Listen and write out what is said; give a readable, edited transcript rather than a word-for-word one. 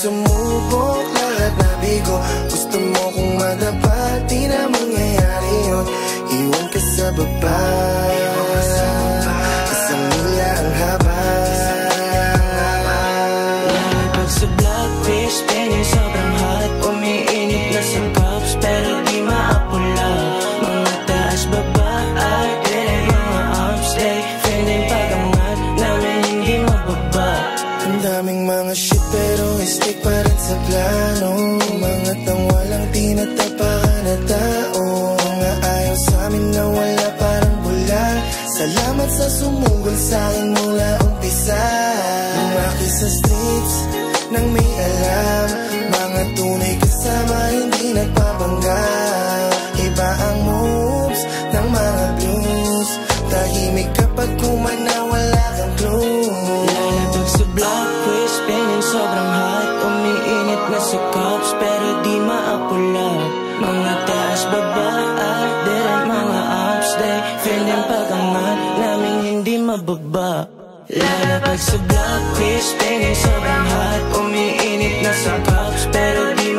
sumubok, lahat nabigo. Gusto mo kong madapat, di na mangyayari yun. Iwan ka sa baba, isang milya ang haba. Lalapag sa blackfish, pengen sobrang hot. Umiinit na sa cups, pero di maapula. Mga taas baba, artillery, mga arms day. Feeling pagangat, namin hindi mababa. Ang daming mga shit pero stick pa rin sa plano. Mga tang walang tinatapakan na tao. Mga ayaw sa amin na wala parang bula. Salamat sa sumugol sa'kin mula umpisa. Lumaki sa streets nang may alam. Mga tunay kasama hindi nagpapangga. Iba ang moves ng mga blues. Tahimik kapag kumana wala kang clue. Lalapag sa blackfish, pengen sobrang hot. Umiinit na sa cups, pero di maapula. Mga taas baba, artillery, mga arms day. Feeling pagangat, namin hindi mababa. Lalapag sa blackfish, pengen sobrang hot. Umiinit na sa cups, pero di